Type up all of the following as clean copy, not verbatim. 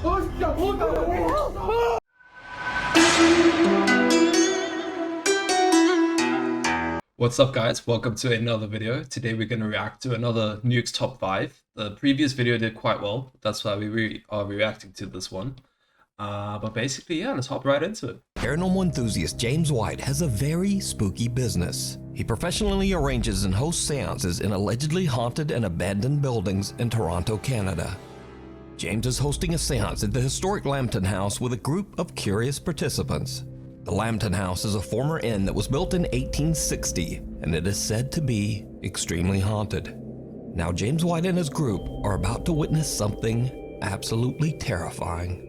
What's up guys, welcome to another video. Today we're going to react to another Nukes Top 5. The previous video did quite well, that's why we are reacting to this one. But basically, yeah, let's hop right into it. Paranormal enthusiast James White has a very spooky business. He professionally arranges and hosts seances in allegedly haunted and abandoned buildings in Toronto, Canada. James is hosting a seance at the historic Lambton House with a group of curious participants. The Lambton House is a former inn that was built in 1860, and it is said to be extremely haunted. Now James White and his group are about to witness something absolutely terrifying.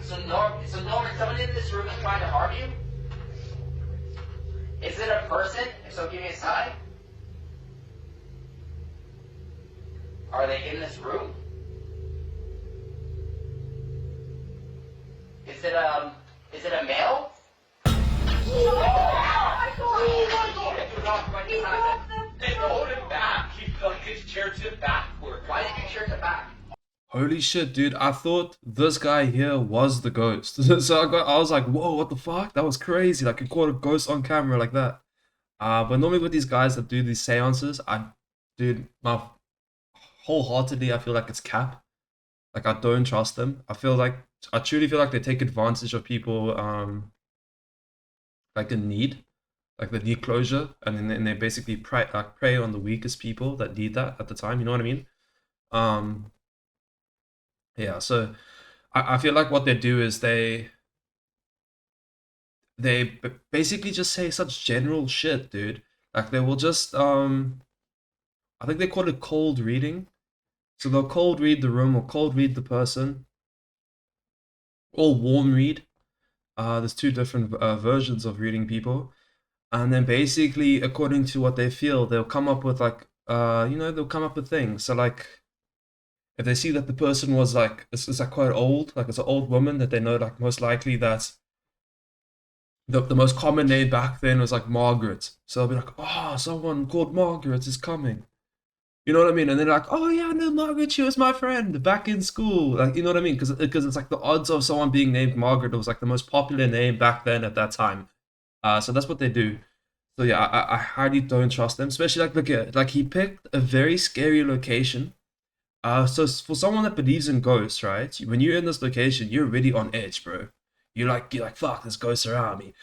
So Norman, someone in this room is trying to harm you? Is it a person? If so, give me a sign. Are they in this room? Is it a male? Oh my god! Do not run behind him. They hold him back. Keep like his chair tipped backward. Why did your chair tip back? Holy shit, dude, I thought this guy here was the ghost. So I was like, whoa, what the fuck? That was crazy. Like, you caught a ghost on camera like that. But normally with these guys that do these seances, wholeheartedly, I feel like it's cap. Like, I don't trust them. I truly feel like they take advantage of people, like in need. Like, they need closure. And then they basically prey on the weakest people that need that at the time. You know what I mean? Yeah, so I feel like what they do is they basically just say such general shit, dude. Like, they will just, I think they call it cold reading. So they'll cold read the room or cold read the person. Or warm read. There's two different versions of reading people. And then basically, according to what they feel, they'll come up with like, they'll come up with things. So like, if they see that the person was like, it's like quite old, like it's an old woman that they know, like most likely that the most common name back then was like Margaret. So they'll be like, oh, someone called Margaret is coming. You know what I mean? And they're like, oh yeah, no, Margaret, she was my friend back in school. Like, you know what I mean? Because it's like the odds of someone being named Margaret was like the most popular name back then at that time. So that's what they do. So yeah, I highly don't trust them, especially like, look at, like he picked a very scary location. So for someone that believes in ghosts, right? When you're in this location, you're really on edge, bro. You're like, fuck, there's ghosts around me.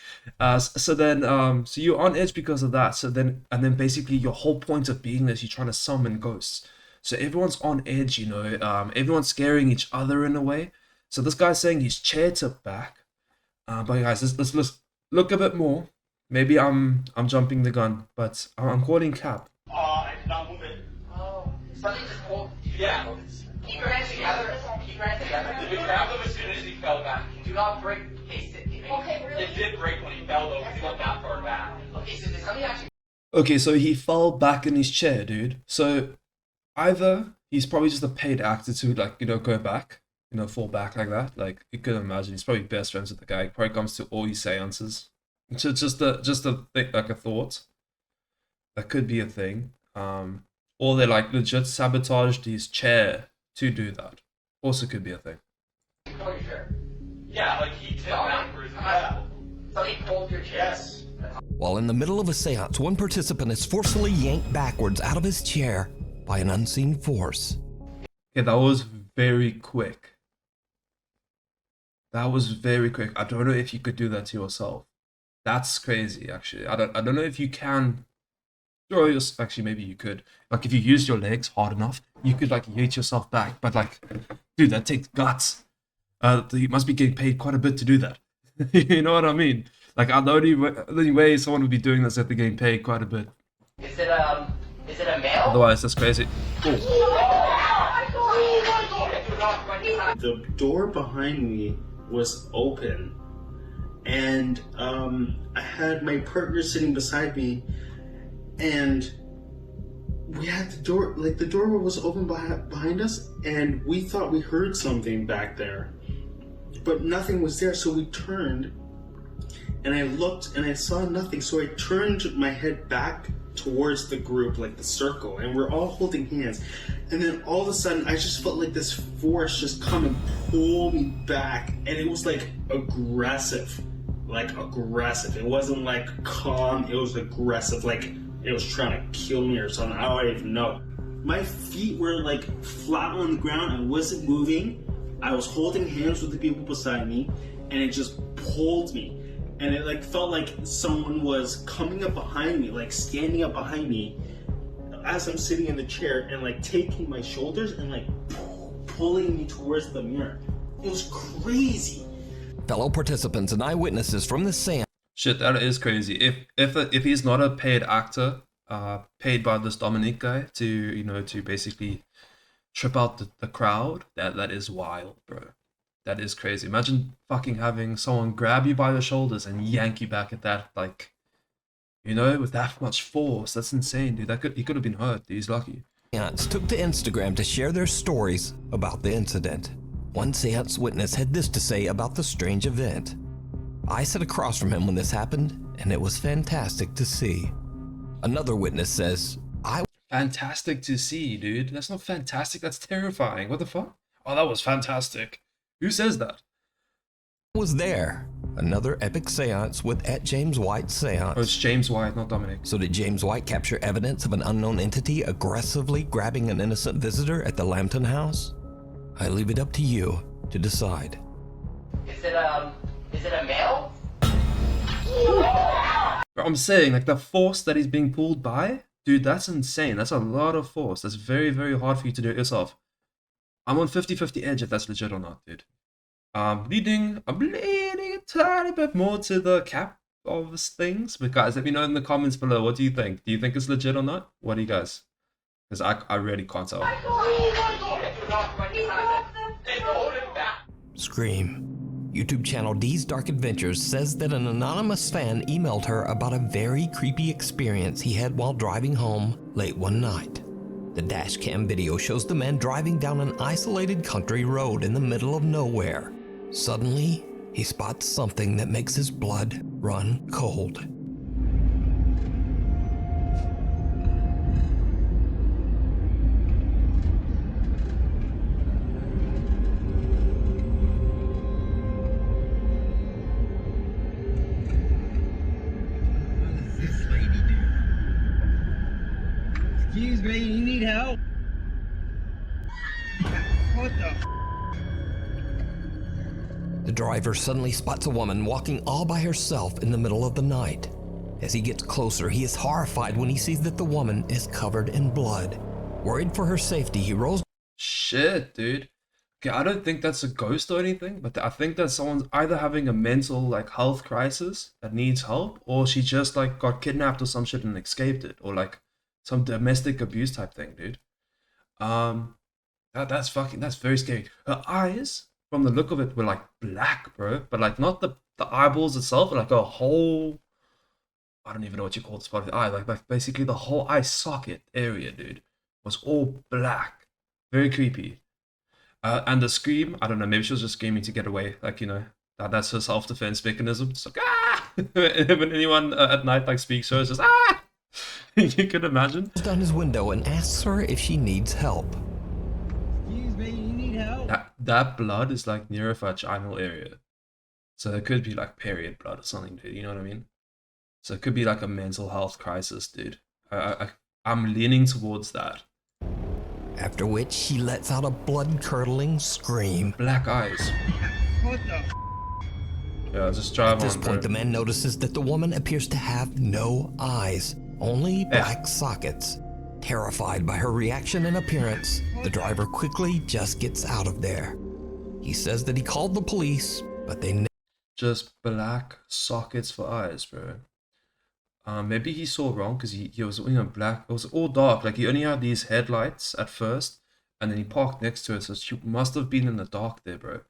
So you're on edge because of that. And then basically your whole point of being this, you're trying to summon ghosts. So everyone's on edge, you know. Everyone's scaring each other in a way. So this guy's saying his chair tipped back. But guys, let's look a bit more. Maybe I'm jumping the gun, but I'm calling cap. I did not move it. Oh, something just pulled. Yeah. Keep your hands together. Keep your hands together. If you grab them as soon as he fell back. Do not break. Okay, really? It did break when he fell though, because he went that far back. Okay, so there's something actually. Okay, so he fell back in his chair, dude. So either he's probably just a paid actor to, like, you know, go back, you know, fall back like that. Like, you could imagine he's probably best friends with the guy. He probably comes to all his seances. So just a think, like a thought. That could be a thing. Or they like legit sabotaged his chair to do that. Also could be a thing. Yeah, like he tipped backwards. Yeah. Something pulled your chair. Yes. While in the middle of a seance, one participant is forcefully yanked backwards out of his chair by an unseen force. Yeah, that was very quick. That was very quick. I don't know if you could do that to yourself. That's crazy, actually. I don't know if you can. Actually, maybe you could. Like, if you used your legs hard enough, you could like yank yourself back. But like, dude, that takes guts. You must be getting paid quite a bit to do that. You know what I mean? Like, the only way someone would be doing this is if they're getting paid quite a bit. Is it a male? Otherwise, that's crazy. Cool. The door behind me was open, and I had my partner sitting beside me, and we had the door, like the door was open behind us, and we thought we heard something back there, but nothing was there. So we turned, and I looked and I saw nothing. So I turned my head back towards the group, like the circle, and we're all holding hands. And then all of a sudden, I just felt like this force just come and pull me back, and it was like aggressive. It wasn't like calm, it was aggressive, like it was trying to kill me or something. I don't even know. My feet were like flat on the ground. I wasn't moving. I was holding hands with the people beside me, and it just pulled me. And it like felt like someone was coming up behind me, like standing up behind me as I'm sitting in the chair, and like taking my shoulders and like pulling me towards the mirror. It was crazy. Fellow participants and eyewitnesses from the seance Shit, that is crazy. If he's not a paid actor, paid by this Dominic guy to basically trip out the crowd, that is wild, bro. That is crazy. Imagine fucking having someone grab you by the shoulders and yank you back at that, like, with that much force. That's insane, dude. He could have been hurt. He's lucky. took to Instagram to share their stories about the incident. One seance witness had this to say about the strange event. I sat across from him when this happened, and it was fantastic to see. Another witness says, Fantastic to see, dude. That's not fantastic. That's terrifying. What the fuck? Oh, that was fantastic. Who says that? was there. Another epic seance with @JamesWhite Seance. Oh, it's James White, not Dominic. So did James White capture evidence of an unknown entity aggressively grabbing an innocent visitor at the Lambton house? I leave it up to you to decide. Is it a male? But I'm saying, like, the force that he's being pulled by, dude, that's insane. That's a lot of force. That's very, very hard for you to do it yourself. I'm on 50-50 edge if that's legit or not, dude. I'm bleeding a tiny bit more to the cap of things. But guys, let me know in the comments below. What do you think? Do you think it's legit or not? What do you guys? Because I really can't tell. Scream. YouTube channel D's Dark Adventures says that an anonymous fan emailed her about a very creepy experience he had while driving home late one night. The dashcam video shows the man driving down an isolated country road in the middle of nowhere. Suddenly, he spots something that makes his blood run cold. Excuse me, you need help? What the? The driver suddenly spots a woman walking all by herself in the middle of the night. As he gets closer, he is horrified when he sees that the woman is covered in blood. Worried for her safety, he rolls. Shit, dude. Okay, I don't think that's a ghost or anything, but I think that someone's either having a mental, like, health crisis that needs help, or she just, like, got kidnapped or some shit and escaped it, or, like, some domestic abuse type thing, dude. That's very scary. Her eyes, from the look of it, were like black, bro. But like not the eyeballs itself, but like a whole, I don't even know what you call this part of the eye. Like basically the whole eye socket area, dude, was all black. Very creepy. And the scream, I don't know, maybe she was just screaming to get away. Like, that's her self-defense mechanism. It's like, ah! When anyone at night like speaks to her, it's just, ah! You can imagine. Down his window and asks her if she needs help. Excuse me, you need help? That blood is like near a vaginal area, so it could be like period blood or something, dude. You know what I mean? So it could be like a mental health crisis, dude. I'm leaning towards that. After which she lets out a blood-curdling scream. Black eyes. What the? Yeah, just drive on. At this point, the man notices that the woman appears to have no eyes, only black sockets. Terrified by her reaction and appearance, the driver quickly just gets out of there. He says that he called the police, but they just black sockets for eyes, bro. Maybe he saw wrong because he was black. It was all dark. Like he only had these headlights at first, and then he parked next to it, so she must have been in the dark there, bro.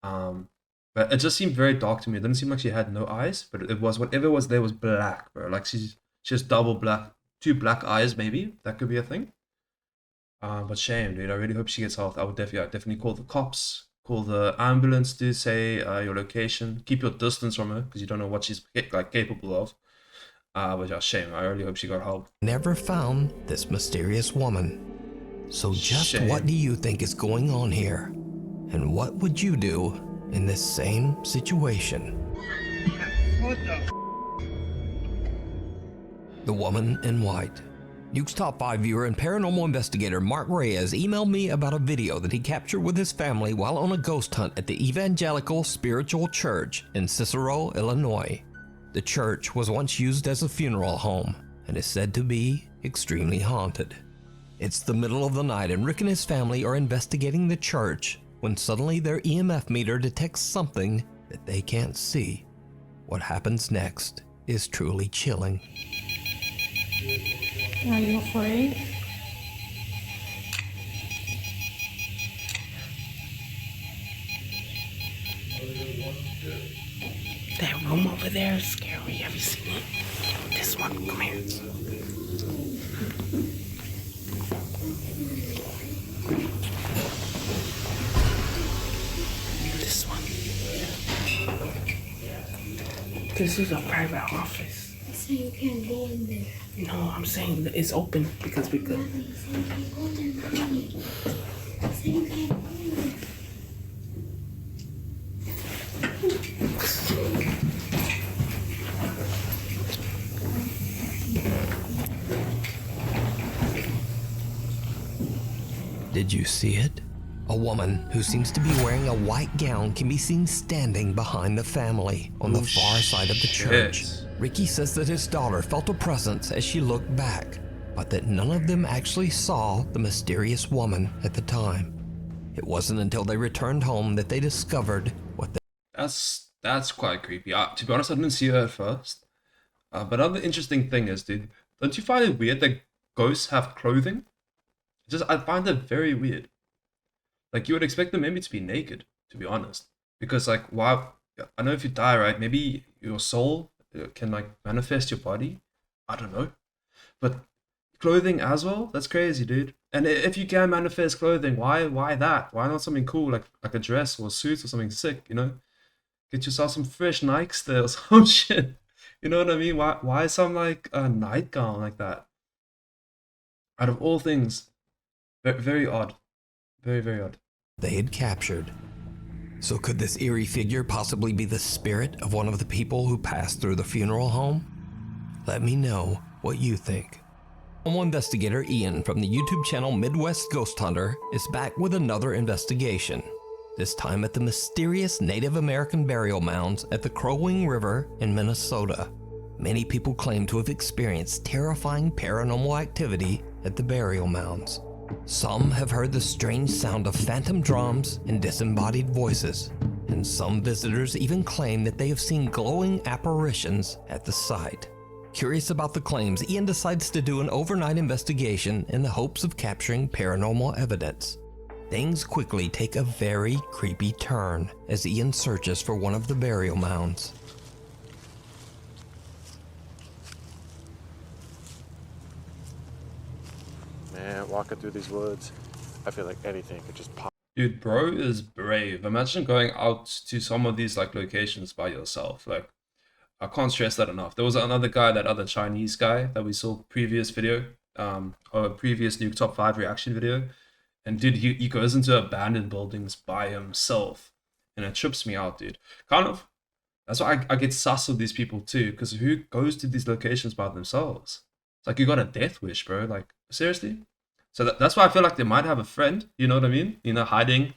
But it just seemed very dark to me. It didn't seem like she had no eyes, but it was whatever was there was black, bro. Like she has double black, 2 black eyes, maybe that could be a thing. But shame, dude. I really hope she gets health. I would definitely call the cops. call the ambulance to say your location. Keep your distance from her because you don't know what she's like capable of. But yeah, shame. I really hope she got help. Never found this mysterious woman. So just what Shame. do you think is going on here? And what would you do in this same situation? What the? The Woman in White. Nuke's Top 5 viewer and paranormal investigator Mark Reyes emailed me about a video that he captured with his family while on a ghost hunt at the Evangelical Spiritual Church in Cicero, Illinois. The church was once used as a funeral home and is said to be extremely haunted. It's the middle of the night and Rick and his family are investigating the church when suddenly their EMF meter detects something that they can't see. What happens next is truly chilling. Are you afraid? That room over there is scary. Have you seen it? This one, come here. This one. This is a private office. So you can't go in there. No, I'm saying that it's open because we could. So you can't go there. So you can't go in there. Did you see it? A woman who seems to be wearing a white gown can be seen standing behind the family on the far side of the church. Shit. Ricky says that his daughter felt a presence as she looked back, but that none of them actually saw the mysterious woman at the time. It wasn't until they returned home that they discovered what they That's quite creepy. To be honest, I didn't see her at first. But another interesting thing is, dude, don't you find it weird that ghosts have clothing? I find it very weird. Like, you would expect them maybe to be naked, to be honest. Because, like, why? I know if you die, right? Maybe your soul can, like, manifest your body. I don't know. But clothing as well? That's crazy, dude. And if you can manifest clothing, why that? Why not something cool, like a dress or a suit or something sick, you know? Get yourself some fresh Nikes there or some shit. You know what I mean? Why some, like, a nightgown like that? Out of all things, very odd. Very, very odd. had captured. So could this eerie figure possibly be the spirit of one of the people who passed through the funeral home? Let me know what you think. Paranormal investigator Ian from the YouTube channel Midwest Ghost Hunter is back with another investigation, this time at the mysterious Native American burial mounds at the Crow Wing River in Minnesota. Many people claim to have experienced terrifying paranormal activity at the burial mounds. Some have heard the strange sound of phantom drums and disembodied voices, and some visitors even claim that they have seen glowing apparitions at the site. Curious about the claims, Ian decides to do an overnight investigation in the hopes of capturing paranormal evidence. Things quickly take a very creepy turn as Ian searches for one of the burial mounds. Man, walking through these woods, I feel like anything could just pop. Dude, bro is brave. Imagine going out to some of these, like, locations by yourself. Like, I can't stress that enough. There was another guy, that other Chinese guy that we saw previous video, or a previous Nuke Top 5 reaction video. And dude, he goes into abandoned buildings by himself. And it trips me out, dude. Kind of, that's why I get sus of these people too. Because who goes to these locations by themselves? It's like you got a death wish, bro. Like, seriously? So that's why I feel like they might have a friend, you know what I mean? You know, hiding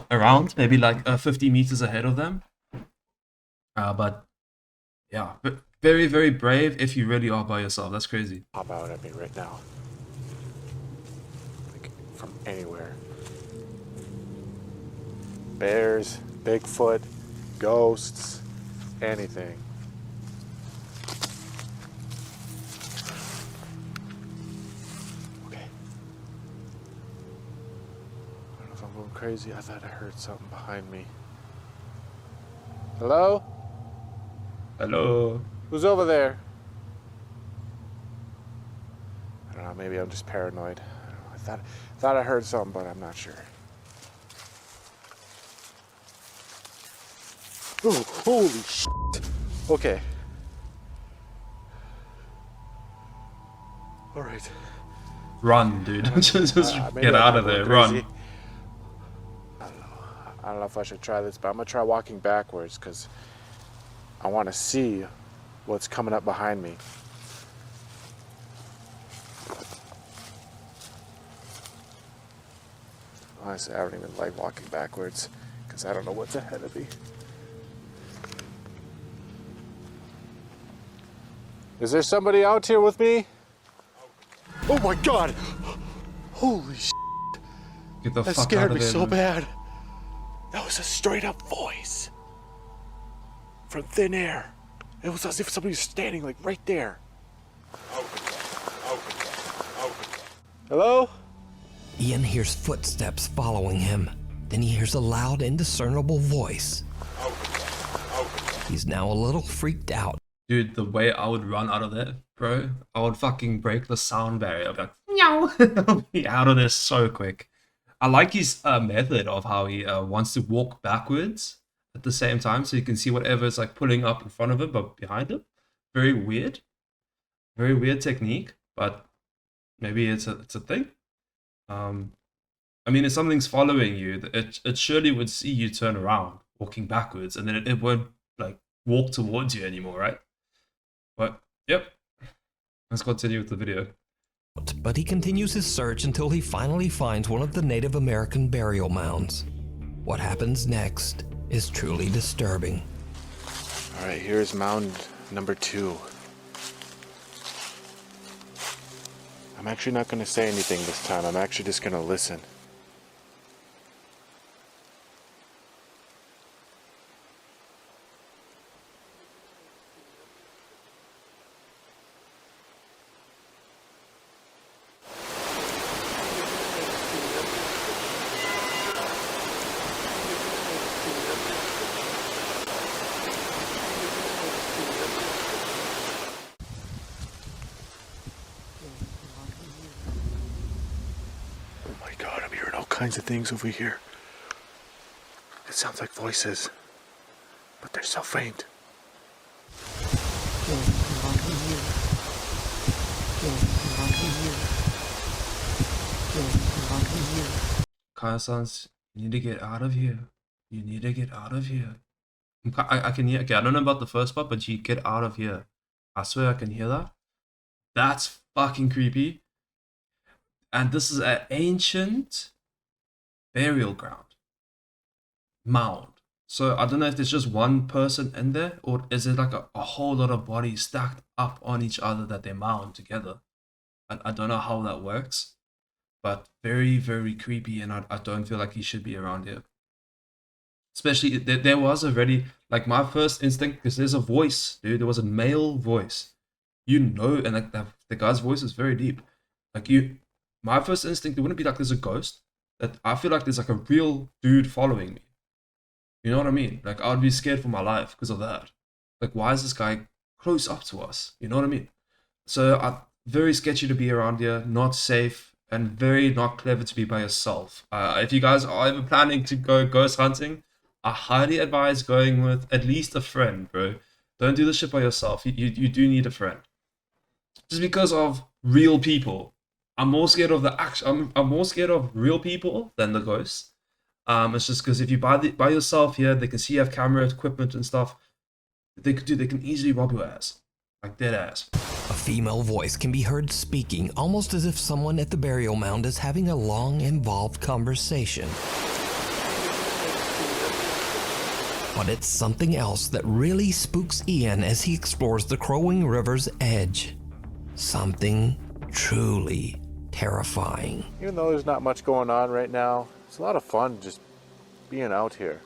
around, maybe like 50 meters ahead of them. But yeah, very, very brave if you really are by yourself. That's crazy. Pop out at me right now. Like, from anywhere. Bears, Bigfoot, ghosts, anything. Okay. I don't know if I'm going crazy. I thought I heard something behind me. Hello? Hello. Who's over there? I don't know, maybe I'm just paranoid. I don't know. I thought I heard something, but I'm not sure. Oh, holy shit. Okay. All right. Run, dude. just Maybe get I'm out not of there. going crazy. Run. I don't know if I should try this, but I'm gonna try walking backwards because I want to see what's coming up behind me. Honestly, I don't even like walking backwards because I don't know what's ahead of me. Is there somebody out here with me? Oh my god! Holy shit! Get the That fuck out scared of me there. so man. bad. That was a straight up voice from thin air. It was as if somebody was standing like right there. Hello? Ian hears footsteps following him. Then he hears a loud, indiscernible voice. He's now a little freaked out. Dude, the way I would run out of there, bro, I would fucking break the sound barrier. I'd be like, meow. I'll be out of there so quick. I like his method of how he wants to walk backwards at the same time so you can see whatever is like pulling up in front of him but behind him. Very weird. Very weird technique, but maybe it's a thing. I mean, if something's following you, it surely would see you turn around walking backwards, and then it won't like walk towards you anymore, right? But yep, let's continue with the video. But he continues his search until he finally finds one of the Native American burial mounds. What happens next is truly disturbing. All right, here's mound number 2. I'm actually not going to say anything this time. I'm actually just going to listen. Oh my god, I'm hearing all kinds of things over here. It sounds like voices, but they're so faint. Kaya-sans, you need to get out of here. You need to get out of here. I can hear. Okay, I don't know about the first part, but you get out of here. I swear I can hear that. That's fucking creepy. And this is an ancient burial ground. Mound. So I don't know if there's just one person in there, or is it like a whole lot of bodies stacked up on each other that they mound together. I don't know how that works, but very, very creepy, and I don't feel like he should be around here. Especially, there was already, like, my first instinct, because there's a voice, dude, there was a male voice. You know, and like the guy's voice is very deep. Like, my first instinct, it wouldn't be like there's a ghost. That I feel like there's like a real dude following me. You know what I mean? Like, I would be scared for my life because of that. Like, why is this guy close up to us? You know what I mean? So, very sketchy to be around here, not safe, and very not clever to be by yourself. If you guys are ever planning to go ghost hunting, I highly advise going with at least a friend, bro. Don't do this shit by yourself. You do need a friend. Just because of real people. I'm more scared of I'm more scared of real people than the ghosts. It's just because if you by yourself here, they can see you have camera equipment and stuff. They can easily rob your ass. Like, dead ass. A female voice can be heard speaking almost as if someone at the burial mound is having a long, involved conversation. But it's something else that really spooks Ian as he explores the Crowing River's edge. Something truly terrifying. Even though there's not much going on right now, it's a lot of fun just being out here.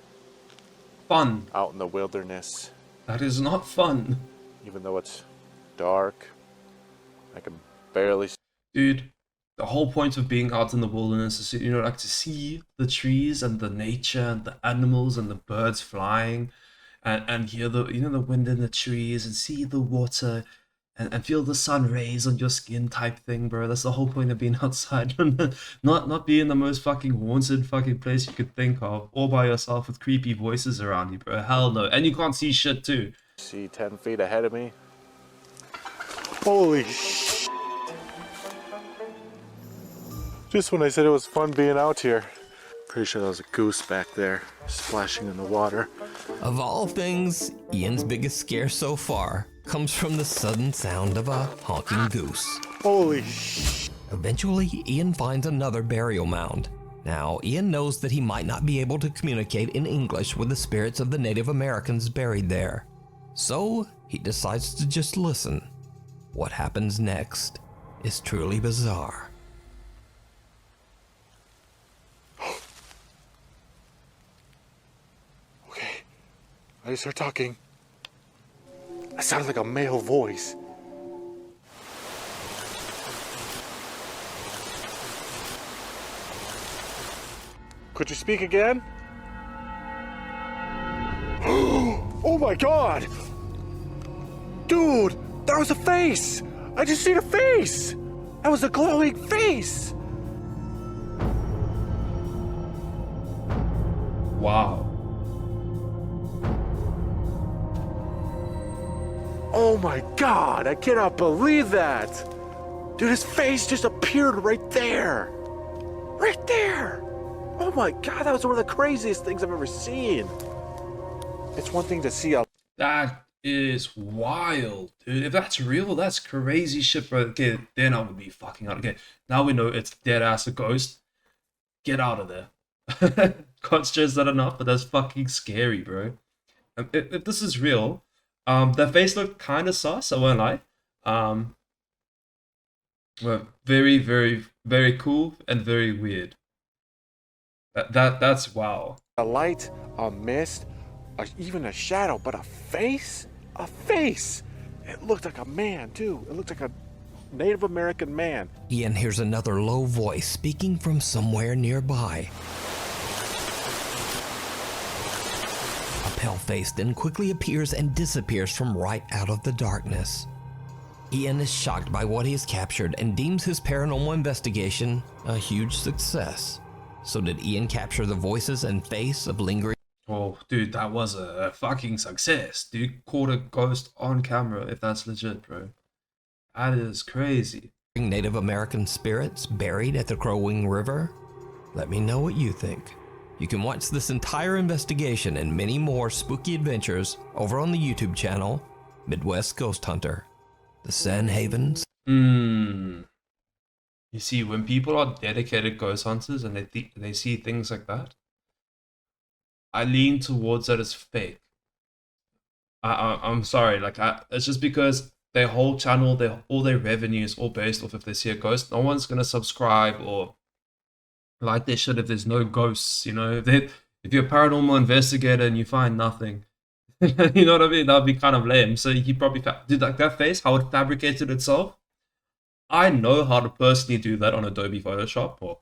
Fun. Out in the wilderness. That is not fun. Even though it's dark, I can barely see. Dude, the whole point of being out in the wilderness is, you know, like to see the trees and the nature and the animals and the birds flying and hear the, you know, the wind in the trees and see the water and feel the sun rays on your skin type thing, bro. That's the whole point of being outside. Not be in the most fucking haunted fucking place you could think of, all by yourself with creepy voices around you, bro. Hell no. And you can't see shit too. See 10 feet ahead of me. Holy sh! Just when I said it was fun being out here. Pretty sure there was a goose back there, splashing in the water. Of all things, Ian's biggest scare so far comes from the sudden sound of a honking goose. Holy sh! Eventually, Ian finds another burial mound. Now, Ian knows that he might not be able to communicate in English with the spirits of the Native Americans buried there. So, he decides to just listen. What happens next is truly bizarre. Okay, I start talking. It sounds like a male voice. Could you speak again? Oh my god! Dude, that was a face! I just seen a face! That was a glowing face! Wow. Oh my god, I cannot believe that! Dude, his face just appeared right there! Right there! Oh my god, that was one of the craziest things I've ever seen! It's one thing to see a... That is wild, dude. If that's real, that's crazy shit, bro. Okay, then I would be fucking out. Okay, now we know it's dead ass a ghost. Get out of there. Can't stress that enough, but that's fucking scary, bro. If this is real, their face looked kind of sus, I won't lie. Well, very, very, very cool and very weird. That's wow. A light, a mist, even a shadow, but a face? A face! It looked like a man, too. It looked like a Native American man. Ian hears another low voice speaking from somewhere nearby. A pale face then quickly appears and disappears from right out of the darkness. Ian is shocked by what he has captured and deems his paranormal investigation a huge success. So did Ian capture the voices and face of lingering Oh, dude, that was a fucking success. Dude caught a ghost on camera, if that's legit, bro. That is crazy. Native American spirits buried at the Crow-Wing River? Let me know what you think. You can watch this entire investigation and many more spooky adventures over on the YouTube channel, Midwest Ghost Hunter. The San Havens. You see, when people are dedicated ghost hunters and they see things like that, I lean towards that as fake. I'm sorry, like it's just because their whole channel, all their revenue is all based off if they see a ghost. No one's gonna subscribe or like their shit if there's no ghosts. You know, if you're a paranormal investigator and you find nothing, you know what I mean? That'd be kind of lame. So you probably did like that face, how it fabricated itself. I know how to personally do that on Adobe Photoshop or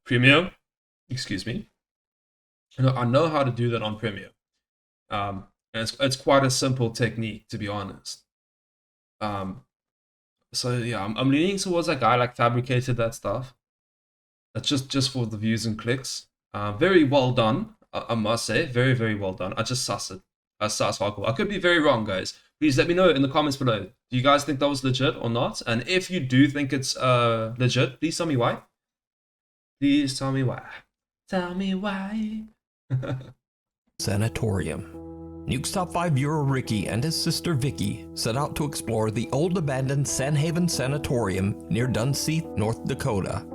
Premiere. Excuse me. I know how to do that on Premiere. And it's quite a simple technique, to be honest. So yeah, I'm leaning towards that guy like fabricated that stuff. That's just for the views and clicks. Very well done, I must say. Very, very well done. I just suss it. I suss hardcore. I could be very wrong, guys. Please let me know in the comments below. Do you guys think that was legit or not? And if you do think it's legit, please tell me why. Please tell me why. Tell me why. Sanatorium. Nuke's Top 5 viewer Ricky and his sister Vicky set out to explore the old abandoned San Haven Sanatorium near Dunseith, North Dakota.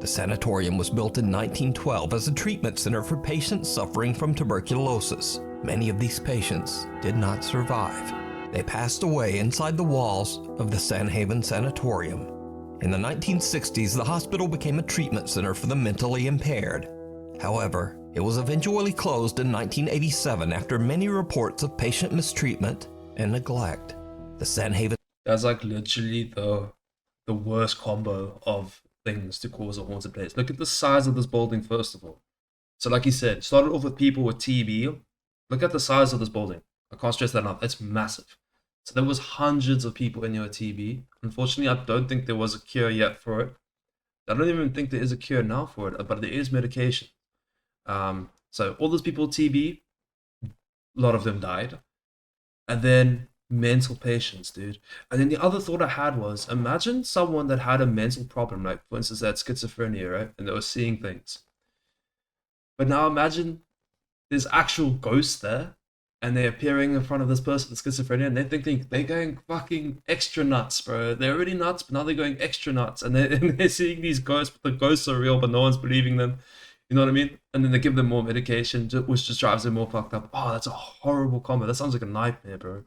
The sanatorium was built in 1912 as a treatment center for patients suffering from tuberculosis. Many of these patients did not survive. They passed away inside the walls of the San Haven Sanatorium. In the 1960s, the hospital became a treatment center for the mentally impaired. However, it was eventually closed in 1987 after many reports of patient mistreatment and neglect. The San Haven... That's like literally the worst combo of things to cause a haunted place. Look at the size of this building, first of all. So like you said, started off with people with TB. Look at the size of this building. I can't stress that enough. It's massive. So there was hundreds of people in your TB. Unfortunately, I don't think there was a cure yet for it. I don't even think there is a cure now for it, but there is medication. So all those people with TB, a lot of them died. And then mental patients, dude. And then the other thought I had was, imagine someone that had a mental problem, like for instance, they had schizophrenia, right? And they were seeing things. But now imagine there's actual ghosts there, and they're appearing in front of this person with schizophrenia, and they're going fucking extra nuts, bro. They're already nuts, but now they're going extra nuts, and they're seeing these ghosts, but the ghosts are real, but no one's believing them. You know what I mean? And then they give them more medication, which just drives them more fucked up. Oh, that's a horrible combo. That sounds like a nightmare, bro.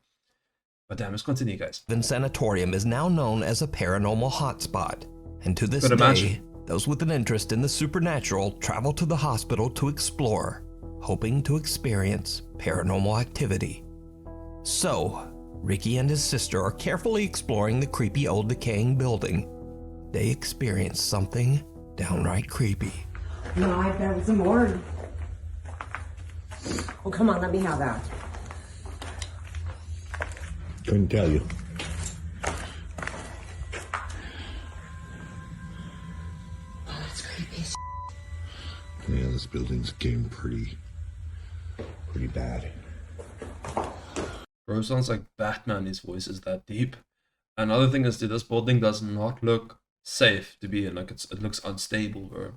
But damn, let's continue, guys. The sanatorium is now known as a paranormal hotspot, and to this But day, imagine. those with an interest in the supernatural travel to the hospital to explore, hoping to experience paranormal activity. So, Ricky and his sister are carefully exploring the creepy old decaying building. They experience something downright creepy. No, I bet it was a morgue. Oh, come on, let me have that. Couldn't tell you. Oh, that's creepy. Yeah, this building's getting pretty bad. Bro, sounds like Batman, his voice is that deep. Another thing is, dude, this building does not look safe to be in. Like, it looks unstable, bro.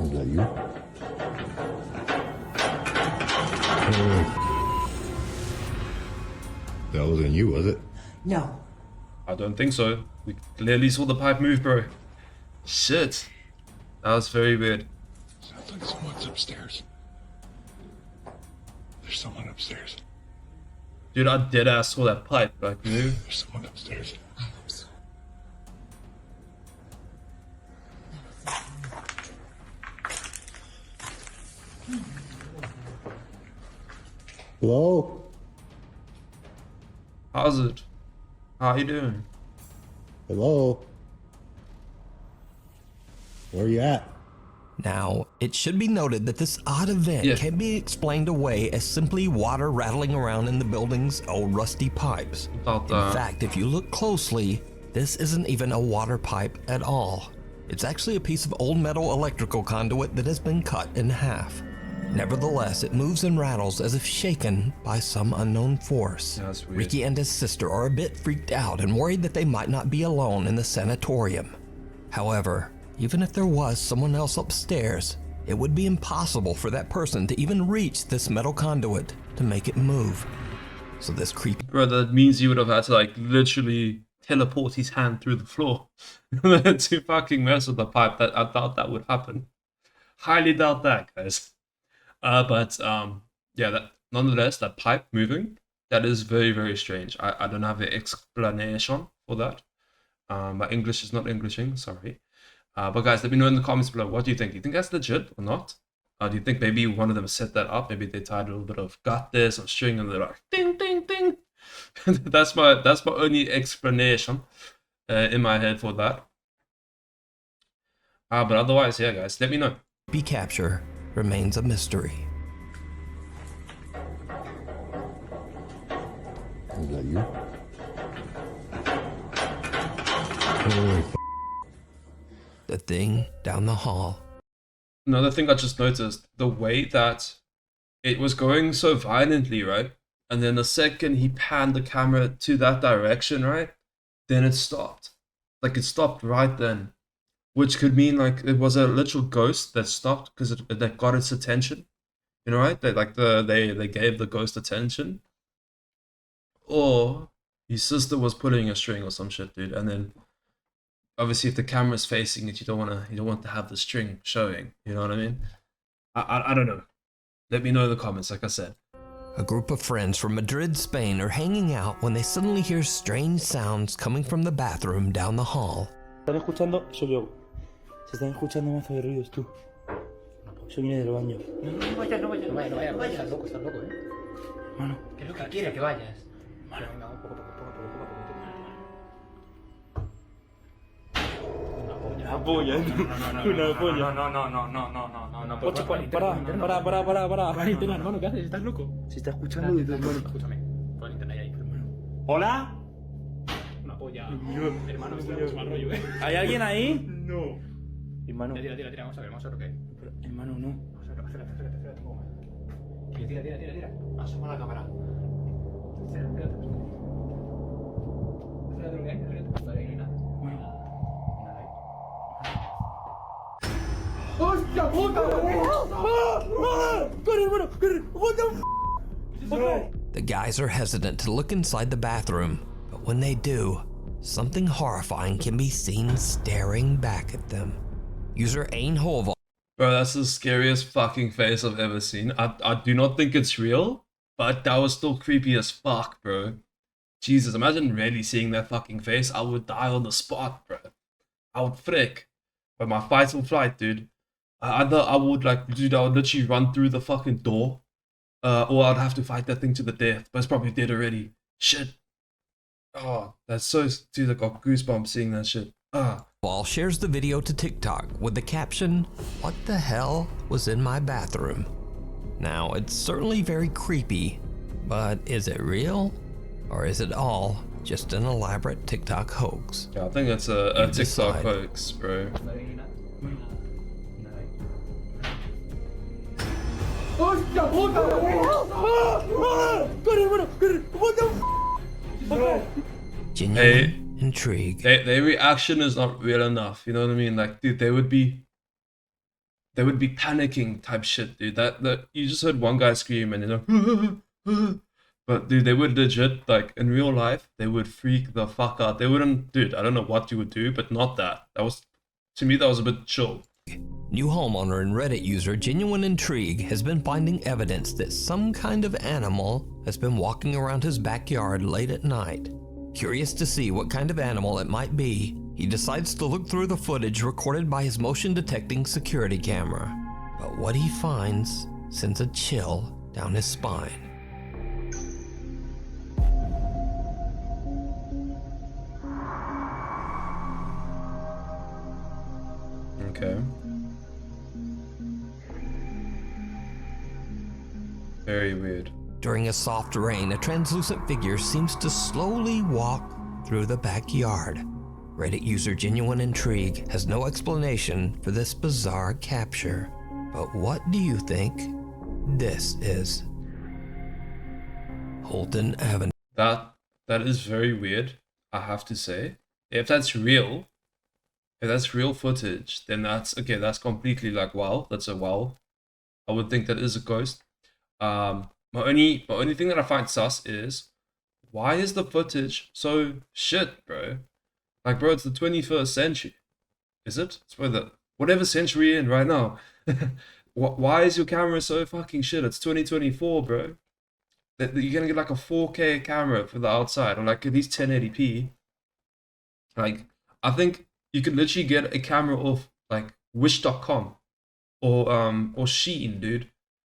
Is that you? That wasn't you, was it? No. I don't think so. We clearly saw the pipe move, bro. Shit. That was very weird. Sounds like someone's upstairs. There's someone upstairs. Dude, I deadass saw that pipe, like, move. There's someone upstairs. I hope so. Hello? How's it? How you doing? Hello? Where you at? Now, it should be noted that this odd event Yeah. can be explained away as simply water rattling around in the building's old rusty pipes. About In fact, if you look closely, this isn't even a water pipe at all. It's actually a piece of old metal electrical conduit that has been cut in half. Nevertheless, it moves and rattles as if shaken by some unknown force. Yeah, that's weird. Ricky and his sister are a bit freaked out and worried that they might not be alone in the sanatorium. However, even if there was someone else upstairs, it would be impossible for that person to even reach this metal conduit to make it move. So this creepy Bro, that means you would have had to, like, literally teleport his hand through the floor to fucking mess with the pipe. I doubt that would happen. Highly doubt that, guys. Yeah, that nonetheless, that pipe moving, that is very, very strange. I don't have the explanation for that. My English is not Englishing, sorry. But guys, let me know in the comments below. What do you think? Do you think that's legit or not? Do you think maybe one of them set that up? Maybe they tied a little bit of got this or string and they're like ding ding ding. that's my only explanation in my head for that. But otherwise, yeah, guys, let me know. capture remains a mystery. Is that you? Holy The thing down the hall. Another thing I just noticed, the way that it was going so violently, right? And then the second he panned the camera to that direction, right? Then it stopped. Like, it stopped right then. Which could mean, like, it was a literal ghost that stopped because that got its attention. You know, right? They gave the ghost attention. Or his sister was pulling a string or some shit, dude. And then obviously if the camera's facing it, you don't want to have the string showing. You know what I mean? I don't know. Let me know in the comments, like I said. A group of friends from Madrid, Spain are hanging out when they suddenly hear strange sounds coming from the bathroom down the hall. ¿Están escuchando? Soy yo. Se están escuchando mazo de ruidos, tú. Yo vine del baño. No vayas, no vayas. Estás loco, Mano. ¿Qué es lo que quiere que vayas? Mano. Venga, poco. Una polla. Una polla. No. Ocho, para. Valentina, hermano, ¿qué haces? ¿Estás loco? Se está escuchando desde el hermano. Escúchame. Pon internet ahí, hermano. ¿Hola? Una polla. Hermano, esto es mal rollo, ¿Hay alguien ahí? No. Hermano. Tira, vamos a ver lo que es. Hermano, no. Acércate, tira. Asoma la cámara. Acércate lo que hay, acércate. Ahí no hay nada. Nada ahí. ¡Hostia puta! ¡Corre, hermano! ¡Corre! What the f***? The guys are hesitant to look inside the bathroom, but when they do, something horrifying can be seen staring back at them. User Ain Holva. Bro, that's the scariest fucking face I've ever seen. I do not think it's real, but that was still creepy as fuck, bro. Jesus, imagine really seeing that fucking face. I would die on the spot, bro. I would frick. But my fight or flight, dude. Either I would literally run through the fucking door, or I'd have to fight that thing to the death. But it's probably dead already. Shit. Oh, that's so... Dude, I got goosebumps seeing that shit. Wall shares the video to TikTok with the caption, "What the hell was in my bathroom?" Now, it's certainly very creepy, but is it real? Or is it all just an elaborate TikTok hoax? Yeah, I think it's a TikTok decide. hoax, bro. ¡Hostia puta! ¡Corre, hermano! ¡Corre! What the f***? Genuine intrigue. Their reaction is not real enough, you know what I mean? Like, dude, they would be panicking type shit, dude. That you just heard one guy scream and but dude, they would legit, like, in real life, they would freak the fuck out. They wouldn't, dude, I don't know what you would do, but not that. That was, to me, that was a bit chill. New homeowner and Reddit user Genuine Intrigue has been finding evidence that some kind of animal has been walking around his backyard late at night. Curious to see what kind of animal it might be, he decides to look through the footage recorded by his motion detecting security camera. But what he finds sends a chill down his spine. Okay. Very weird. During a soft rain, a translucent figure seems to slowly walk through the backyard. Reddit user Genuine Intrigue has no explanation for this bizarre capture. But what do you think this is? Holton Avenue. That is very weird, I have to say. If that's real footage, then that's okay, that's completely like wow, that's a wow. I would think that is a ghost. My only thing that I find sus is, why is the footage so shit, bro? Like, bro, it's the 21st century. Is it? It's whatever century we're in right now. Why is your camera so fucking shit? It's 2024, bro. You're gonna get like a 4K camera for the outside, or like at least 1080p. Like, I think you could literally get a camera off like Wish.com or Shein, dude.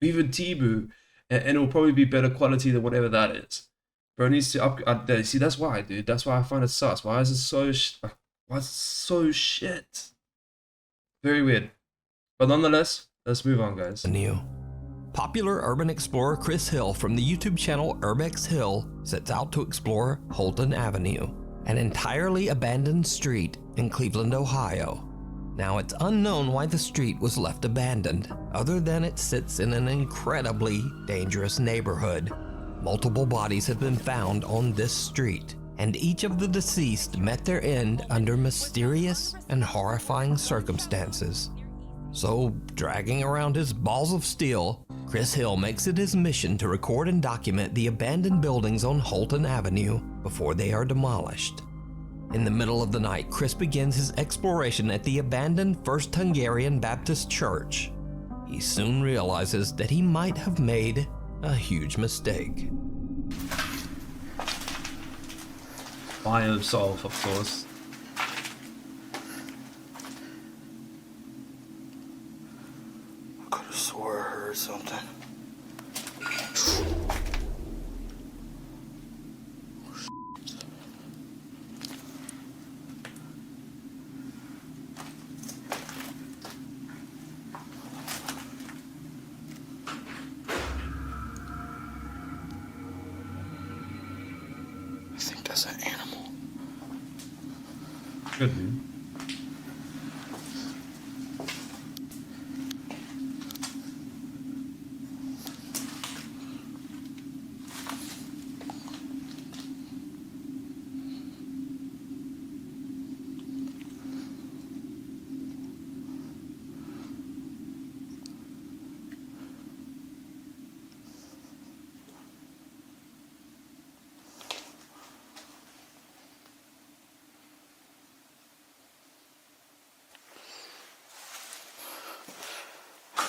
Even Temu, and it'll probably be better quality than whatever that is. Bro needs to upgrade. See, that's why, dude. That's why I find it sus. Why is it so why is it so shit? Very weird. But nonetheless, let's move on, guys. Popular urban explorer Chris Hill from the YouTube channel Urbex Hill sets out to explore Holton Avenue, an entirely abandoned street in Cleveland, Ohio. Now, it's unknown why the street was left abandoned, other than it sits in an incredibly dangerous neighborhood. Multiple bodies have been found on this street, and each of the deceased met their end under mysterious and horrifying circumstances. So, dragging around his balls of steel, Chris Hill makes it his mission to record and document the abandoned buildings on Holton Avenue before they are demolished. In the middle of the night, Chris begins his exploration at the abandoned First Hungarian Baptist Church. He soon realizes that he might have made a huge mistake. By himself, of course. I could have swore I heard something.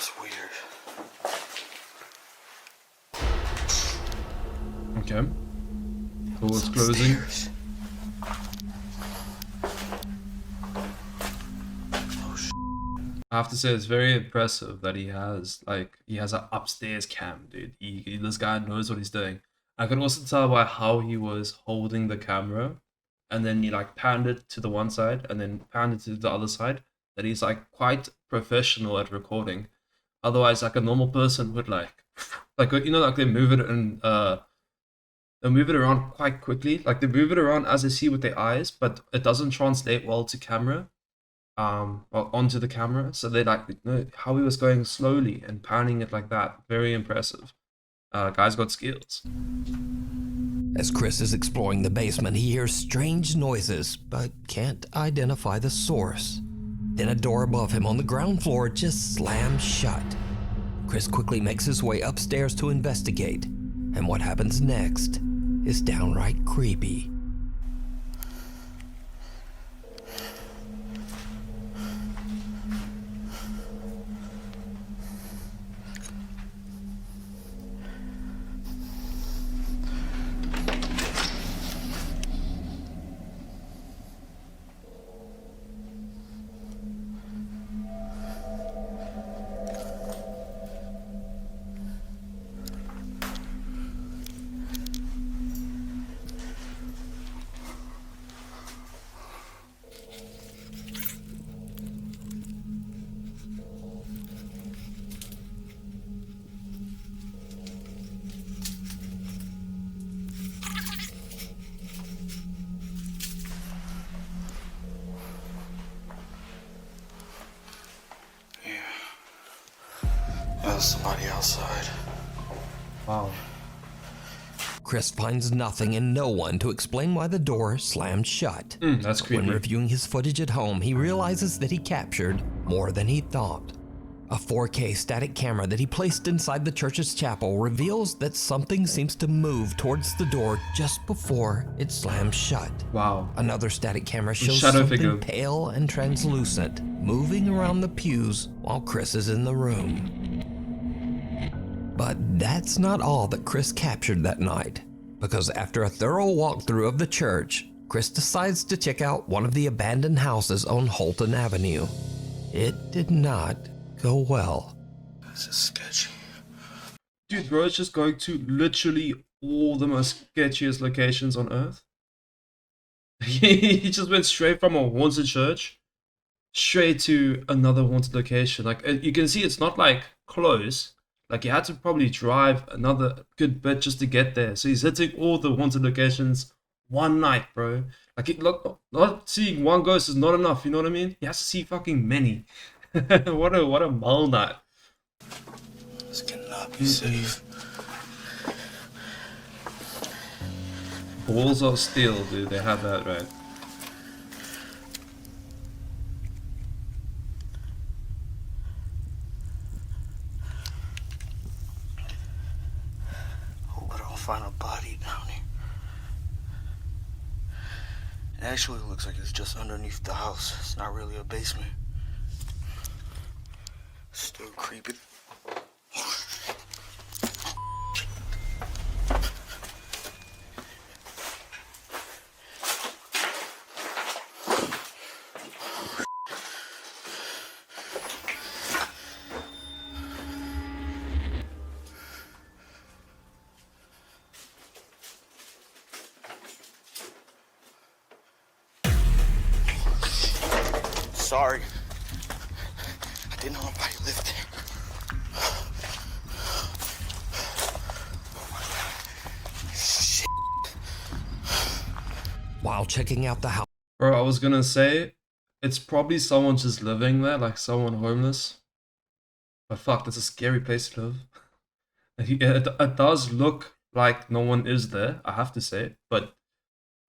That's weird. Okay. Door's closing. I have to say it's very impressive that he has an upstairs cam, dude. This guy knows what he's doing. I could also tell by how he was holding the camera, and then he like panned it to the one side and then panned it to the other side, that he's like quite professional at recording. Otherwise, like a normal person would like you know, like they move it and they move it around quite quickly. Like they move it around as they see with their eyes, but it doesn't translate well to camera. Well, onto the camera. So they like, you know, how he was going slowly and panning it like that. Very impressive. Guy's got skills. As Chris is exploring the basement, he hears strange noises, but can't identify the source. Then a door above him on the ground floor just slams shut. Chris quickly makes his way upstairs to investigate, and what happens next is downright creepy. There's somebody outside. Wow. Chris finds nothing and no one to explain why the door slammed shut. That's creepy. When reviewing his footage at home, he realizes that he captured more than he thought. A 4K static camera that he placed inside the church's chapel reveals that something seems to move towards the door just before it slams shut. Wow. Another static camera shows Shadow something figure. pale and translucent moving around the pews while Chris is in the room. But that's not all that Chris captured that night, because after a thorough walkthrough of the church, Chris decides to check out one of the abandoned houses on Holton Avenue. It did not go well. This is sketchy. Dude, bro, it's just going to literally all the most sketchiest locations on earth. He just went straight from a haunted church straight to another haunted location. Like, you can see it's not like close. Like, you had to probably drive another good bit just to get there. So he's hitting all the haunted locations one night, bro. Like, not seeing one ghost is not enough, you know what I mean? He has to see fucking many. what a mal night. This cannot be safe. Walls of steel, dude. They have that right. Hope I don't find a body down here. It actually looks like it's just underneath the house. It's not really a basement. Still creepy. Sorry. I didn't know nobody lived there. Oh my God. Shit. While checking out the house, Bro, I was gonna say, it's probably someone just living there, like someone homeless. But fuck, that's a scary place to live. It does look like no one is there, I have to say. But,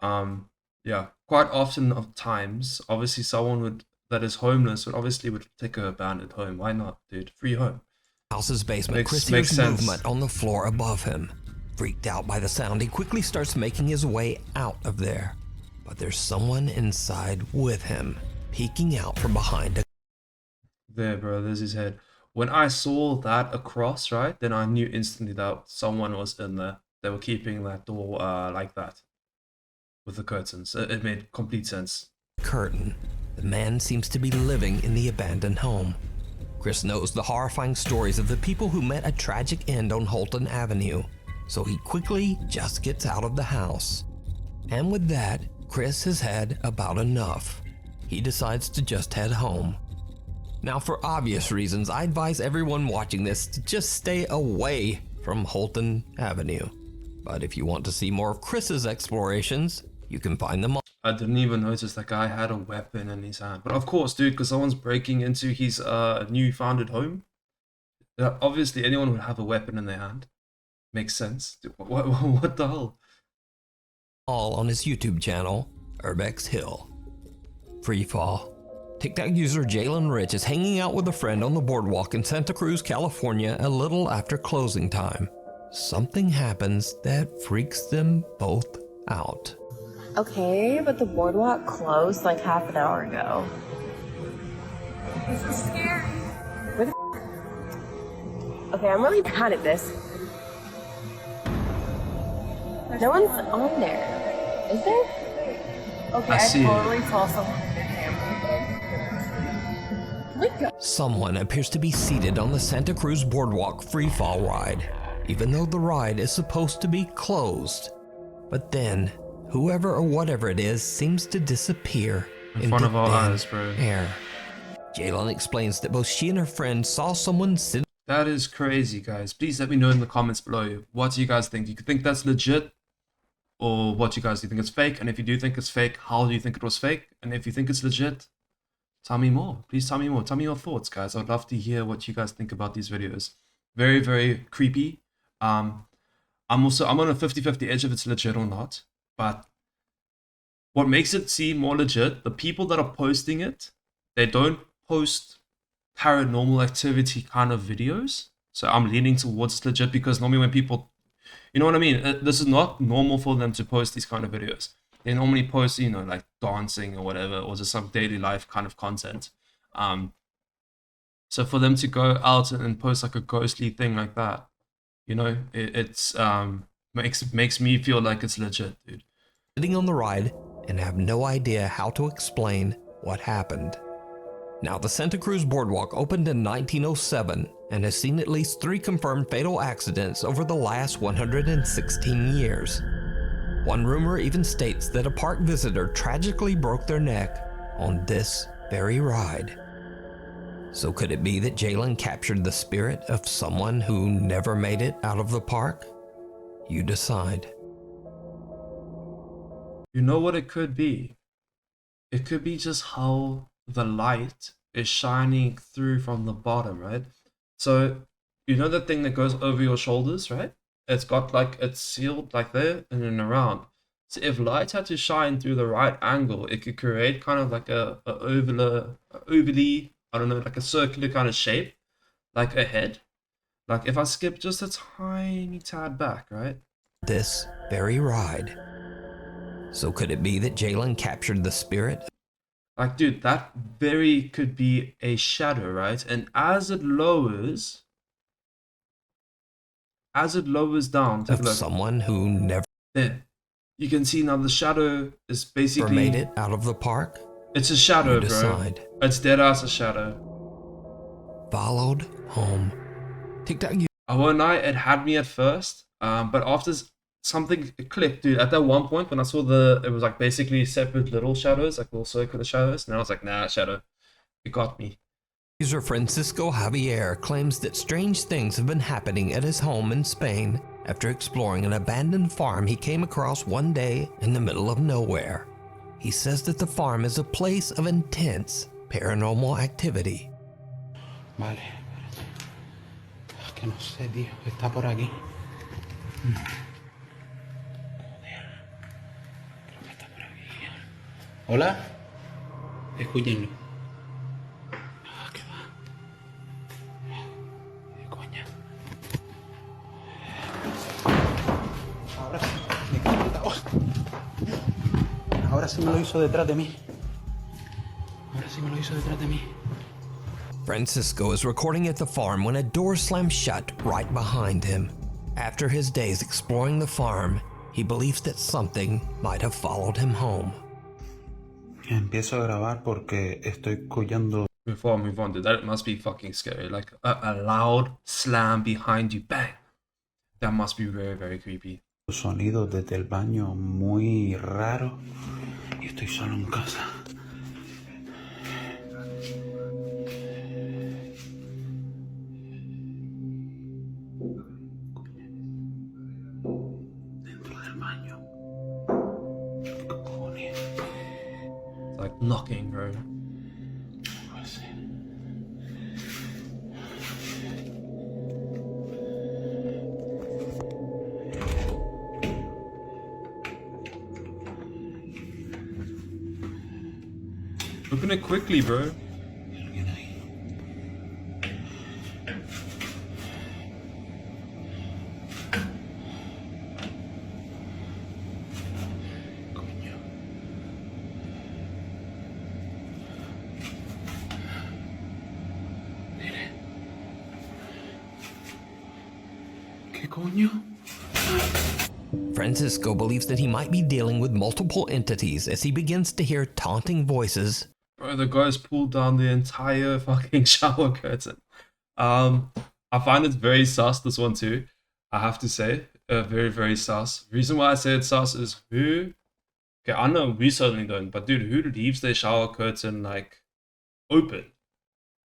yeah, quite often of times, obviously someone that is homeless would take a abandoned home. Why not, dude? Free home. house's basement, Makes Chris hears sense. movement on the floor above him. Freaked out by the sound, he quickly starts making his way out of there. But there's someone inside with him, peeking out from behind a... There, bro, there's his head. When I saw that across, right, then I knew instantly that someone was in there. They were keeping that door like that with the curtains. It made complete sense. Curtain. The man seems to be living in the abandoned home. Chris knows the horrifying stories of the people who met a tragic end on Holton Avenue, so he quickly just gets out of the house. And with that, Chris has had about enough. He decides to just head home. Now, for obvious reasons, I advise everyone watching this to just stay away from Holton Avenue. But if you want to see more of Chris's explorations, you can find them on. I didn't even notice that guy had a weapon in his hand. But of course, dude, because someone's breaking into his new founded home. Obviously, anyone would have a weapon in their hand. Makes sense. Dude, what the hell? All on his YouTube channel, Urbex Hill. Freefall. TikTok user Jalen Rich is hanging out with a friend on the boardwalk in Santa Cruz, California a little after closing time. Something happens that freaks them both out. Okay, but the boardwalk closed like half an hour ago. This is scary. Where the Okay, I'm really bad at this. No one's on there. Is there? Okay, I see. totally saw someone in their camera. Someone appears to be seated on the Santa Cruz Boardwalk freefall ride, even though the ride is supposed to be closed. But then, whoever or whatever it is seems to disappear in front of our eyes, bro. Air. Jalen explains that both she and her friend saw someone sit. That is crazy, guys. Please let me know in the comments below. What do you guys think? Do you think that's legit? Or what do you guys do? You think it's fake? And if you do think it's fake, how do you think it was fake? And if you think it's legit, tell me more. Please tell me more. Tell me your thoughts, guys. I'd love to hear what you guys think about these videos. Very, very creepy. I'm on a 50-50 edge if it's legit or not. But what makes it seem more legit, the people that are posting it, they don't post paranormal activity kind of videos. So I'm leaning towards legit because normally when people, you know what I mean? This is not normal for them to post these kind of videos. They normally post, you know, like dancing or whatever, or just some daily life kind of content. So for them to go out and post like a ghostly thing like that, you know, it's makes me feel like it's legit, dude. Sitting on the ride and have no idea how to explain what happened. Now, the Santa Cruz Boardwalk opened in 1907 and has seen at least 3 confirmed fatal accidents over the last 116 years. One rumor even states that a park visitor tragically broke their neck on this very ride. So could it be that Jalen captured the spirit of someone who never made it out of the park? You decide. You know what it could be? It could be just how the light is shining through from the bottom, right? So, you know that thing that goes over your shoulders, right? It's got like, it's sealed like there and then around. So if light had to shine through the right angle, it could create kind of like a ovally, I don't know, like a circular kind of shape, like a head. Like if I skip just a tiny tad back, right? This very ride. So could it be that Jalen captured the spirit? Like, dude, that very could be a shadow, right? And as it lowers down, take a Of look. someone who never There. You can see now the shadow is basically made it out of the park. It's a shadow, You bro. decide. It's dead ass a shadow. Followed home. TikTok. I won't lie, it had me at first, but after something clicked, dude. At that one point when I saw it was like basically separate little shadows, like little circular shadows, and I was like, nah, shadow. It got me. User Francisco Javier claims that strange things have been happening at his home in Spain after exploring an abandoned farm he came across one day in the middle of nowhere. He says that the farm is a place of intense paranormal activity. Vale. Que no sé, tío. Está por aquí. Creo que está por aquí. ¿Hola? Escúchenlo. Ah, ¿qué va? Coña. Ahora sí. Me cago en la hostia. Ahora sí me lo hizo detrás de mí. Ahora sí me lo hizo detrás de mí. Francisco is recording at the farm when a door slams shut right behind him. After his days exploring the farm, he believes that something might have followed him home. Empiezo a grabar porque estoy collando. Before I move on, dude, that must be fucking scary. Like a loud slam behind you, bang. That must be very, very creepy. Sonidos desde el baño muy raro y estoy solo en casa. Dentro del baño. ¿Qué cojones? It's like knocking, bro. Open it quickly, bro. ¿Qué coño? Francisco believes that he might be dealing with multiple entities as he begins to hear taunting voices. Bro, the guys pulled down the entire fucking shower curtain. I find it very sus, this one too. I have to say, very, very sus. Reason why I say it's sus is who... Okay, I know we certainly don't, but dude, who leaves their shower curtain, like, open?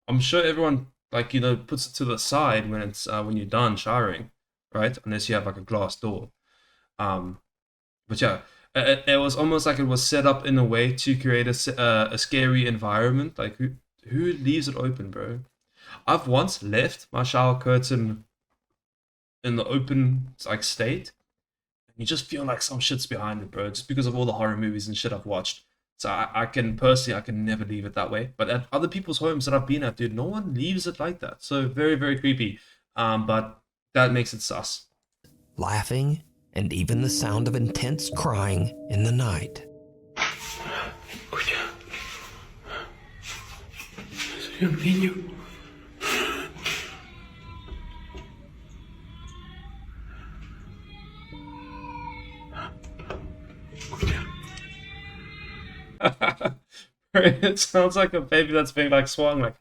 I'm sure everyone, like, you know, puts it to the side when it's, when you're done showering, right? Unless you have, like, a glass door. But yeah, it was almost like it was set up in a way to create a scary environment. Like, who leaves it open, bro? I've once left my shower curtain in the open, like, state. You just feel like some shit's behind it, bro, just because of all the horror movies and shit I've watched. So I can never leave it that way. But at other people's homes that I've been at, dude, no one leaves it like that. So very, very creepy. But that makes it sus. Laughing, and even the sound of intense crying in the night. Soy un niño. It sounds like a baby that's being like swung, like.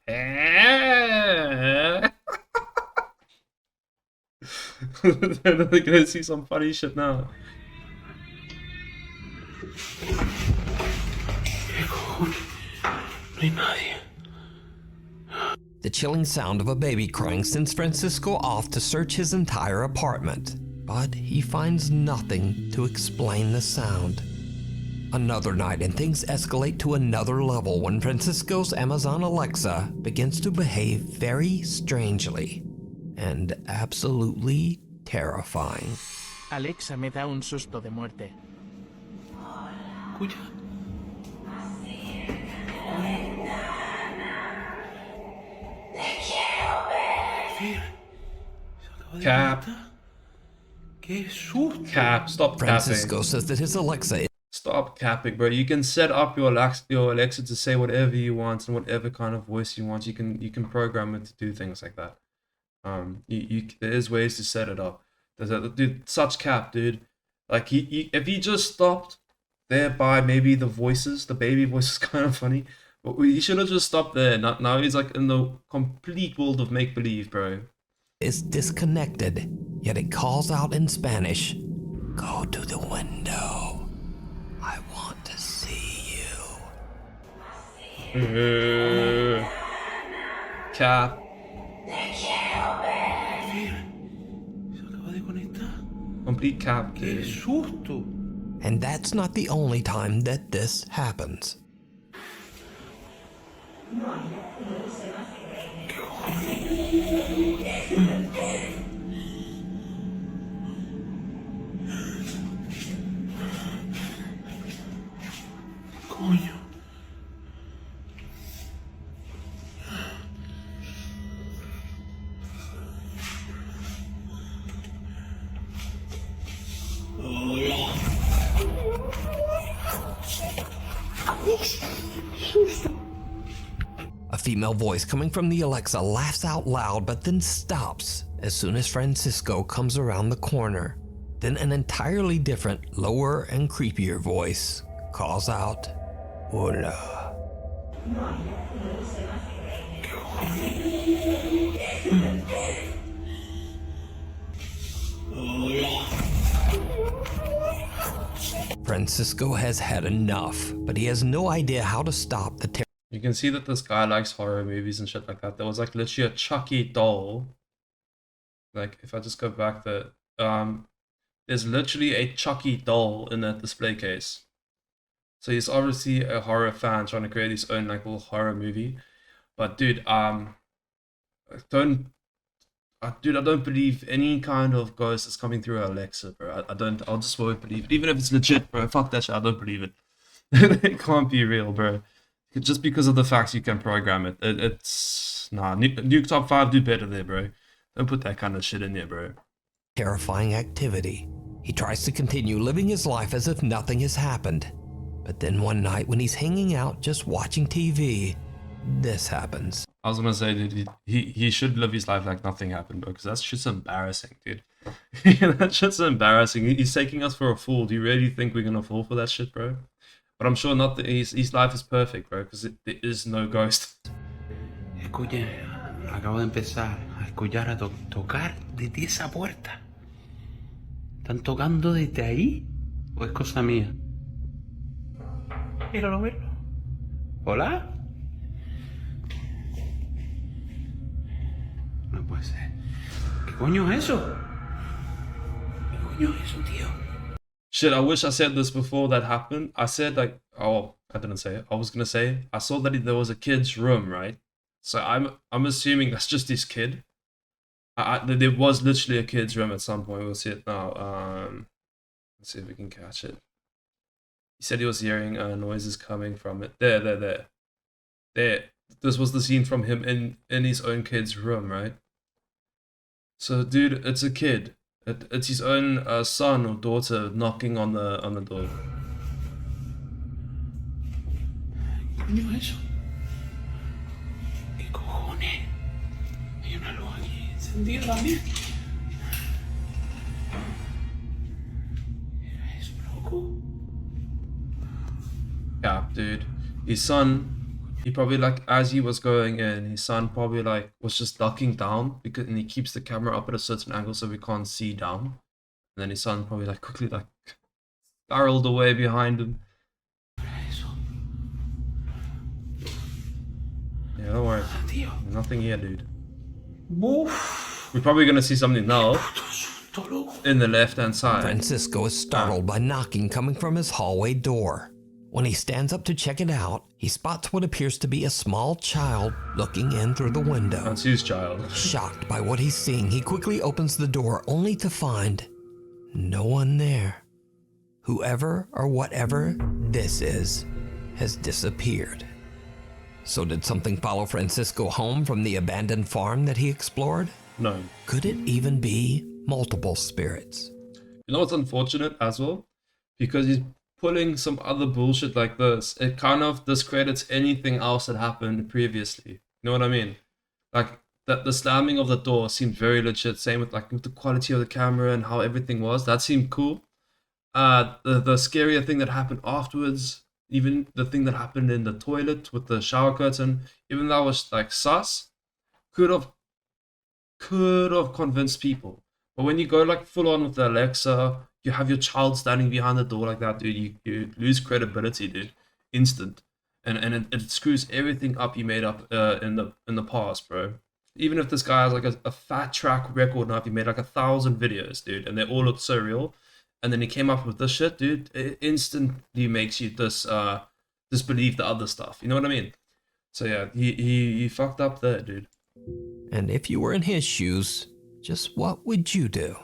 They're gonna see some funny shit now. The chilling sound of a baby crying sends Francisco off to search his entire apartment, but he finds nothing to explain the sound. Another night and things escalate to another level when Francisco's Amazon Alexa begins to behave very strangely and absolutely terrifying. Alexa me da un susto de muerte. Escucha. Cap. Qué susto. Cap, stop Francisco capping. says that his Alexa is Stop capping, bro. You can set up your Alexa to say whatever you want and whatever kind of voice you want. You can program it to do things like that. There is ways to set it up. Dude, such cap, dude. Like if he just stopped there by maybe the voices, the baby voice is kind of funny, but he should have just stopped there. Now he's like in the complete world of make believe, bro. is disconnected, yet it calls out in Spanish, "Go to the window. I want to see you." Cap. Complete cap, dude. Susto. And that's not the only time that this happens. Coño. A female female voice coming from the Alexa laughs out loud but then stops as soon as Francisco comes around the corner. Then an entirely different, lower and creepier voice calls out, "Hola." Francisco has had enough, but he has no idea how to stop the terror. You can see that this guy likes horror movies and shit like that. There was like literally a Chucky doll. Like if I just go back there, there's literally a Chucky doll in that display case. So he's obviously a horror fan trying to create his own like little horror movie. But dude, I don't believe any kind of ghost is coming through Alexa, bro. I just won't believe it. Even if it's legit, bro. Fuck that shit. I don't believe it. It can't be real, bro. Just because of the facts you can program it. It's nah. Nuke Top 5 do better there, bro. Don't put that kind of shit in there, bro. Terrifying activity. He tries to continue living his life as if nothing has happened. But then one night when he's hanging out just watching TV, this happens. I was gonna say, dude, he should live his life like nothing happened, bro, because that's just embarrassing, dude. That's just embarrassing. He's taking us for a fool. Do you really think we're gonna fall for that shit, bro? But I'm sure not that his life is perfect, bro, because there is no ghost. Escuche, acabo de empezar a escuchar a tocar desde esa puerta. ¿Están tocando desde ahí? ¿O es cosa mía? Míralo, míralo. ¿Hola? No puede ser. ¿Qué coño es eso? ¿Qué coño es eso, tío? Shit, I wish I said this before that happened. I said like, oh, I didn't say it. I was gonna say, I saw that there was a kid's room, right? So I'm assuming that's just his kid. There was literally a kid's room at some point. We'll see it now. Let's see if we can catch it. He said he was hearing noises coming from it. There. This was the scene from him in his own kid's room, right? So, dude, it's a kid. It's his own son or daughter knocking on the door. ¿Qué coño es eso? ¿Qué cojones? Hay una luz aquí encendida también. ¿Era eso, loco? Yeah, dude. His son, he probably like as he was going in, his son probably like was just ducking down and he keeps the camera up at a certain angle so we can't see down. And then his son probably like quickly like barreled away behind him. Yeah, don't worry. Nothing here, dude. We're probably gonna see something now in the left-hand side. Francisco is startled by knocking coming from his hallway door. When he stands up to check it out, he spots what appears to be a small child looking in through the window. That's his child. Shocked by what he's seeing, he quickly opens the door only to find no one there. Whoever or whatever this is has disappeared. So did something follow Francisco home from the abandoned farm that he explored? No. Could it even be multiple spirits? You know what's unfortunate as well? Because he's pulling some other bullshit like this. It kind of discredits anything else that happened previously. You know what I mean? Like that the slamming of the door seemed very legit. Same with like with the quality of the camera and how everything was. That seemed cool. The scarier thing that happened afterwards, even the thing that happened in the toilet with the shower curtain, even that was like sus, could have convinced people. But when you go like full on with the Alexa, you have your child standing behind the door like that, dude, you lose credibility, dude, instant, and it screws everything up you made up in the past, bro. Even if this guy has like a fat track record now, if he made like 1,000 videos, dude, and they all look so real, and then he came up with this shit, dude, it instantly makes you disbelieve the other stuff. You know what I mean? So yeah, he fucked up there, dude. And if you were in his shoes, just what would you do?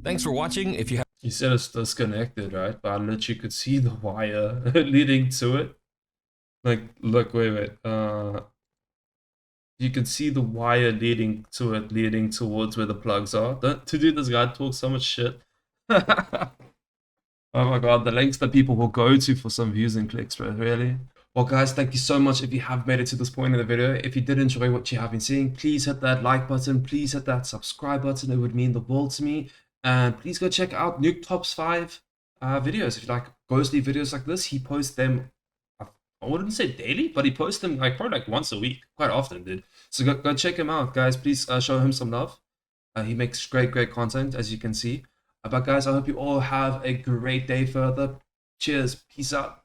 Thanks for watching. If you have He said it's disconnected, right? But I literally could see the wire leading to it. Like, look, wait. You can see the wire leading to it, leading towards where the plugs are. To do this guy talks so much shit. Oh my god, the lengths that people will go to for some views and clicks, bro, really? Well guys, thank you so much if you have made it to this point in the video. If you did enjoy what you have been seeing, please hit that like button, please hit that subscribe button, it would mean the world to me. And please go check out Nuke Top's 5 videos. If you like ghostly videos like this, he posts them, I wouldn't say daily, but he posts them like probably like once a week, quite often, dude. So go check him out, guys. Please show him some love. He makes great content, as you can see. But guys, I hope you all have a great day further. Cheers. Peace out.